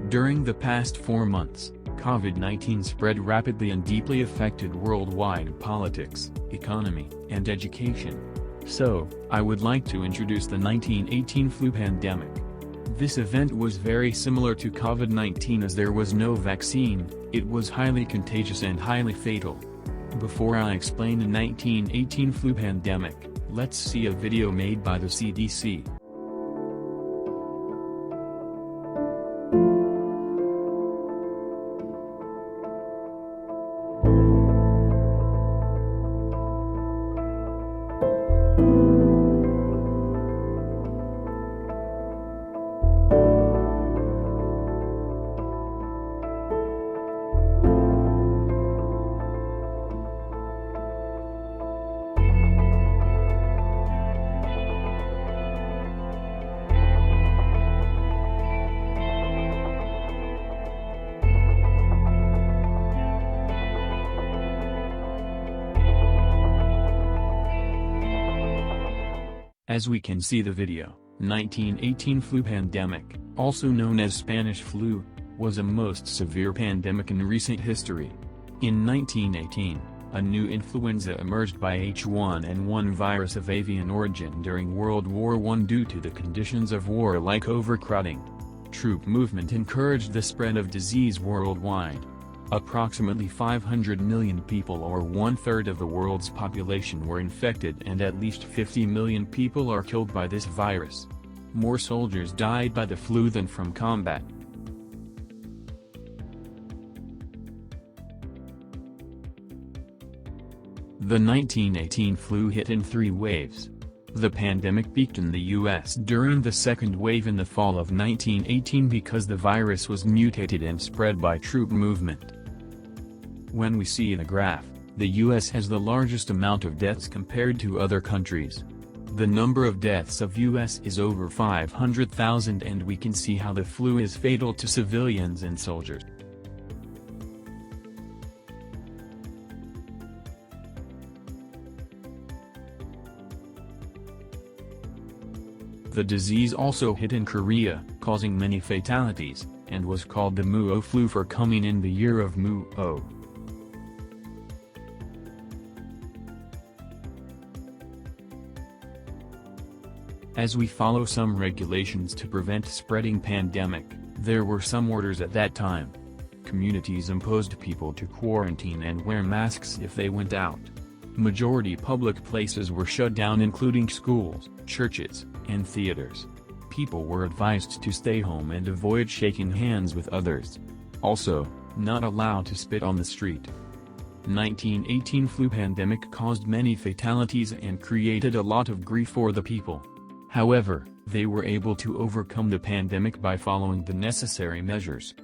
During the past 4 months, COVID-19 spread rapidly and deeply affected worldwide politics, economy, and education. So, I would like to introduce the 1918 flu pandemic. This event was very similar to COVID-19 as there was no vaccine, it was highly contagious and highly fatal. Before I explain the 1918 flu pandemic, let's see a video made by the CDC. As we can see the video, 1918 flu pandemic, also known as Spanish flu, was a most severe pandemic in recent history. In 1918, a new influenza emerged by H1N1 virus of avian origin during World War I due to the conditions of war like overcrowding. Troop movement encouraged the spread of disease worldwide. Approximately 500 million people or one-third of the world's population were infected and at least 50 million people are killed by this virus. More soldiers died by the flu than from combat. The 1918 flu hit in 3 waves. The pandemic peaked in the US during the second wave in the fall of 1918 because the virus was mutated and spread by troop movement. When we see the graph, the US has the largest amount of deaths compared to other countries. The number of deaths of US is over 500,000 and we can see how the flu is fatal to civilians and soldiers. The disease also hit in Korea, causing many fatalities, and was called the Muo flu for coming in the year of Muo. As we follow some regulations to prevent spreading pandemic, there were some orders at that time. Communities imposed people to quarantine and wear masks if they went out. Majority public places were shut down including schools, churches, and theaters. People were advised to stay home and avoid shaking hands with others. Also, not allowed to spit on the street. 1918 flu pandemic caused many fatalities and created a lot of grief for the people. However, they were able to overcome the pandemic by following the necessary measures.